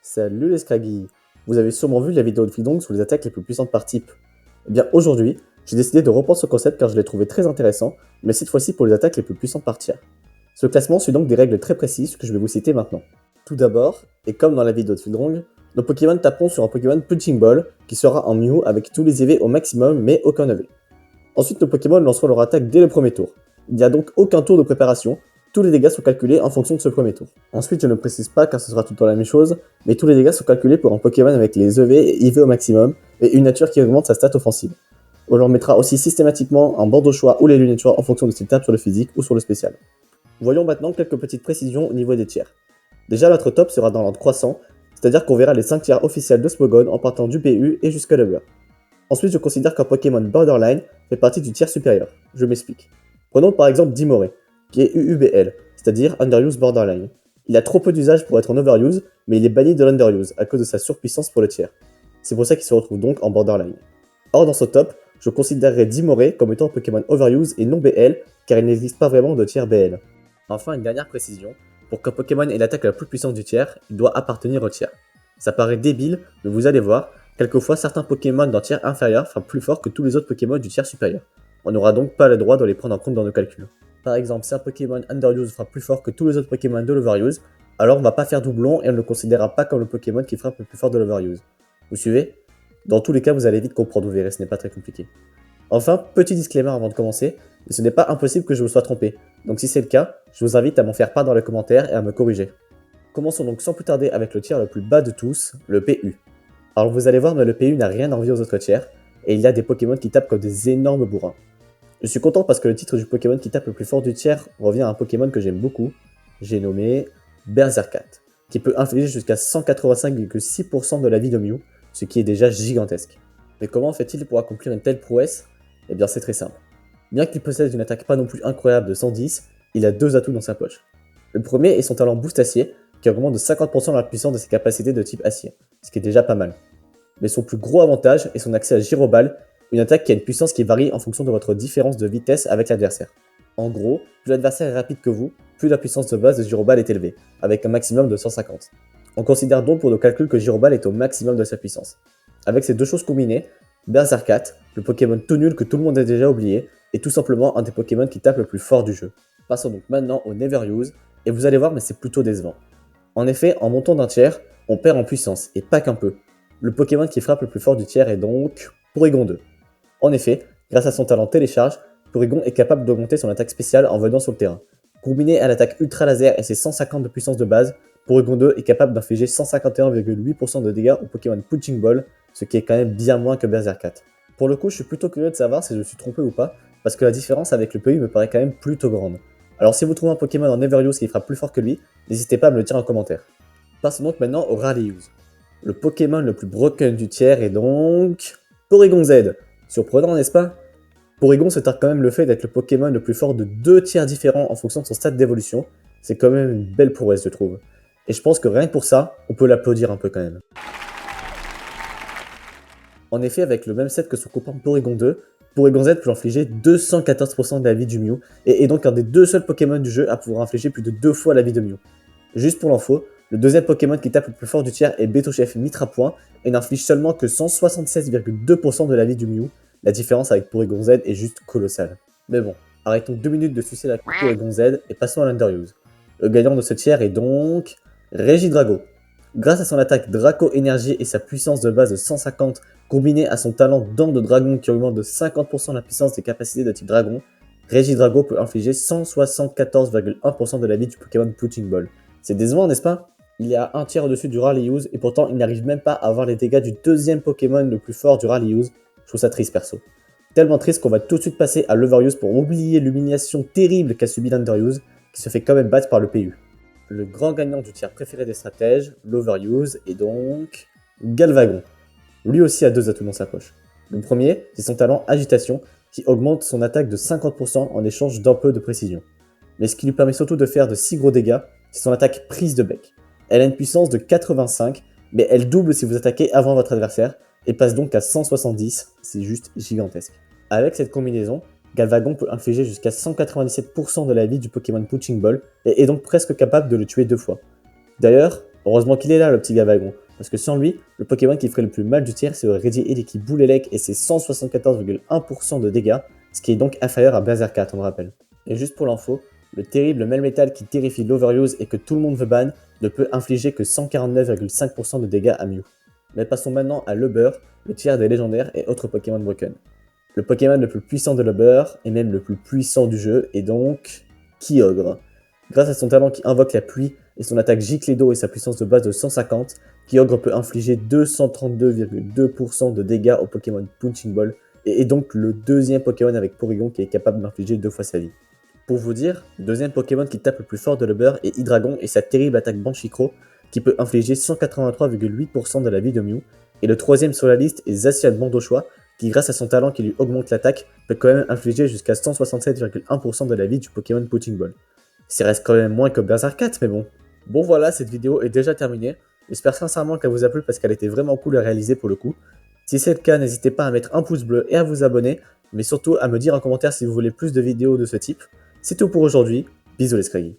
Salut les Scraggy. Vous avez sûrement vu la vidéo de Fidong sur les attaques les plus puissantes par type. Eh bien aujourd'hui, j'ai décidé de reprendre ce concept car je l'ai trouvé très intéressant, mais cette fois-ci pour les attaques les plus puissantes par tiers. Ce classement suit donc des règles très précises que je vais vous citer maintenant. Tout d'abord, et comme dans la vidéo de Fidong, nos Pokémon taperont sur un Pokémon Punching Ball qui sera en Mew avec tous les EV au maximum mais aucun EV. Ensuite, nos Pokémon lanceront leur attaque dès le premier tour. Il n'y a donc aucun tour de préparation, tous les dégâts sont calculés en fonction de ce premier tour. Ensuite, je ne précise pas car ce sera tout le temps la même chose, mais tous les dégâts sont calculés pour un Pokémon avec les EV et IV au maximum, et une nature qui augmente sa stat offensive. On leur mettra aussi systématiquement un bandeau choix ou les lunettes choix en fonction de s'ils tapent sur le physique ou sur le spécial. Voyons maintenant quelques petites précisions au niveau des tiers. Déjà, notre top sera dans l'ordre croissant, c'est-à-dire qu'on verra les 5 tiers officiels de Smogon en partant du PU et jusqu'à l'Uber. Ensuite, je considère qu'un Pokémon Borderline fait partie du tiers supérieur. Je m'explique. Prenons par exemple Dimoré, qui est UUBL, c'est-à-dire Underuse Borderline. Il a trop peu d'usage pour être en Overuse, mais il est banni de l'Underuse à cause de sa surpuissance pour le tiers. C'est pour ça qu'il se retrouve donc en Borderline. Or, dans ce top, je considérerais Dimoré comme étant un Pokémon Overuse et non BL, car il n'existe pas vraiment de tiers BL. Enfin, une dernière précision, pour qu'un Pokémon ait l'attaque la plus puissante du tiers, il doit appartenir au tiers. Ça paraît débile, mais vous allez voir, quelquefois certains Pokémon d'un tiers inférieur frappent plus fort que tous les autres Pokémon du tiers supérieur. On n'aura donc pas le droit de les prendre en compte dans nos calculs. Par exemple, si un Pokémon Underuse frappe plus fort que tous les autres Pokémon de l'Overuse, alors on va pas faire doublon et on ne le considérera pas comme le Pokémon qui frappe le plus fort de l'Overuse. Vous suivez? Dans tous les cas, vous allez vite comprendre, vous verrez, ce n'est pas très compliqué. Enfin, petit disclaimer avant de commencer, mais ce n'est pas impossible que je vous sois trompé, donc si c'est le cas, je vous invite à m'en faire part dans les commentaires et à me corriger. Commençons donc sans plus tarder avec le tiers le plus bas de tous, le PU. Alors vous allez voir, mais le PU n'a rien à envier aux autres tiers, et il y a des Pokémon qui tapent comme des énormes bourrins. Je suis content parce que le titre du Pokémon qui tape le plus fort du tiers revient à un Pokémon que j'aime beaucoup, j'ai nommé Berserkat, qui peut infliger jusqu'à 185,6% de la vie de Mew, ce qui est déjà gigantesque. Mais comment fait-il pour accomplir une telle prouesse? Eh bien c'est très simple. Bien qu'il possède une attaque pas non plus incroyable de 110, il a deux atouts dans sa poche. Le premier est son talent Boost Acier, qui augmente de 50% la puissance de ses capacités de type acier, ce qui est déjà pas mal. Mais son plus gros avantage est son accès à Gyroball, une attaque qui a une puissance qui varie en fonction de votre différence de vitesse avec l'adversaire. En gros, plus l'adversaire est rapide que vous, plus la puissance de base de Gyroball est élevée, avec un maximum de 150. On considère donc pour nos calculs que Gyroball est au maximum de sa puissance. Avec ces deux choses combinées, Berserkat, le Pokémon tout nul que tout le monde a déjà oublié, est tout simplement un des Pokémon qui tape le plus fort du jeu. Passons donc maintenant au Neveruse, et vous allez voir mais c'est plutôt décevant. En effet, en montant d'un tiers, on perd en puissance, et pas qu'un peu. Le Pokémon qui frappe le plus fort du tiers est donc Porygon 2. En effet, grâce à son talent télécharge, Porygon est capable d'augmenter son attaque spéciale en venant sur le terrain. Combiné à l'attaque ultra laser et ses 150 de puissance de base, Porygon 2 est capable d'infliger 151,8% de dégâts au Pokémon Punching Ball, ce qui est quand même bien moins que Berserkat. Pour le coup, je suis plutôt curieux de savoir si je me suis trompé ou pas, parce que la différence avec le PU me paraît quand même plutôt grande. Alors si vous trouvez un Pokémon en Everuse qui frappe plus fort que lui, n'hésitez pas à me le dire en commentaire. Passons donc maintenant au Rallyuse. Le Pokémon le plus broken du tiers est donc Porygon Z. Surprenant, n'est-ce pas? Porygon se targue quand même le fait d'être le Pokémon le plus fort de deux tiers différents en fonction de son stade d'évolution. C'est quand même une belle prouesse, je trouve. Et je pense que rien que pour ça, on peut l'applaudir un peu quand même. En effet, avec le même set que son copain Porygon 2, Porygon Z peut infliger 214% de la vie du Mew, et est donc un des deux seuls Pokémon du jeu à pouvoir infliger plus de 2 fois la vie de Mew. Juste pour l'info, le deuxième Pokémon qui tape le plus fort du tiers est Betochef Mitrapoint, et n'inflige seulement que 176,2% de la vie du Mew. La différence avec Porygon Z est juste colossale. Mais bon, arrêtons 2 minutes de sucer la Porygon Z et passons à l'Underuse. Le gagnant de ce tiers est donc Regidrago. Grâce à son attaque Draco Énergie et sa puissance de base de 150, combinée à son talent Dent de Dragon qui augmente de 50% la puissance des capacités de type Dragon, Regidrago peut infliger 174,1% de la vie du Pokémon Punching Ball. C'est décevant, n'est-ce pas? Il y a un tiers au-dessus du Rallyuse et pourtant il n'arrive même pas à avoir les dégâts du deuxième Pokémon le plus fort du Rallyuse. Je trouve ça triste perso. Tellement triste qu'on va tout de suite passer à l'Overuse pour oublier l'humiliation terrible qu'a subi l'Underuse, qui se fait quand même battre par le PU. Le grand gagnant du tiers préféré des stratèges, l'Overuse, est donc Galvagon. Lui aussi a deux atouts dans sa poche. Le premier, c'est son talent Agitation, qui augmente son attaque de 50% en échange d'un peu de précision. Mais ce qui lui permet surtout de faire de si gros dégâts, c'est son attaque Prise de Bec. Elle a une puissance de 85, mais elle double si vous attaquez avant votre adversaire, et passe donc à 170, c'est juste gigantesque. Avec cette combinaison, Galvagon peut infliger jusqu'à 197% de la vie du Pokémon Punching Ball, et est donc presque capable de le tuer 2 fois. D'ailleurs, Heureusement qu'il est là, le petit Gavagon, parce que sans lui, le Pokémon qui ferait le plus mal du tiers serait Regieleki Boulelec et ses 174,1% de dégâts, ce qui est donc inférieur à Berserkat, on le rappelle. Et juste pour l'info, le terrible Melmetal qui terrifie l'Overuse et que tout le monde veut ban ne peut infliger que 149,5% de dégâts à Mew. Mais passons maintenant à Lubber, le tiers des légendaires et autres Pokémon broken. Le Pokémon le plus puissant de Lubber, et même le plus puissant du jeu, est donc Kyogre. Grâce à son talent qui invoque la pluie et son attaque gicle d'eau et sa puissance de base de 150, Kyogre peut infliger 232,2% de dégâts au Pokémon Punching Ball, et est donc le deuxième Pokémon avec Porygon qui est capable d'infliger 2 fois sa vie. Pour vous dire, le deuxième Pokémon qui tape le plus fort de Lubber est Hydreigon et sa terrible attaque Banshikro, qui peut infliger 183,8% de la vie de Mew, et le troisième sur la liste est Zacian Bondochois, qui grâce à son talent qui lui augmente l'attaque, peut quand même infliger jusqu'à 167,1% de la vie du Pokémon Punching Ball. Ça reste quand même moins que Berserkat, mais bon. Bon voilà, cette vidéo est déjà terminée. J'espère sincèrement qu'elle vous a plu parce qu'elle était vraiment cool à réaliser pour le coup. Si c'est le cas, n'hésitez pas à mettre un pouce bleu et à vous abonner, mais surtout à me dire en commentaire si vous voulez plus de vidéos de ce type. C'est tout pour aujourd'hui, bisous les Scraggy.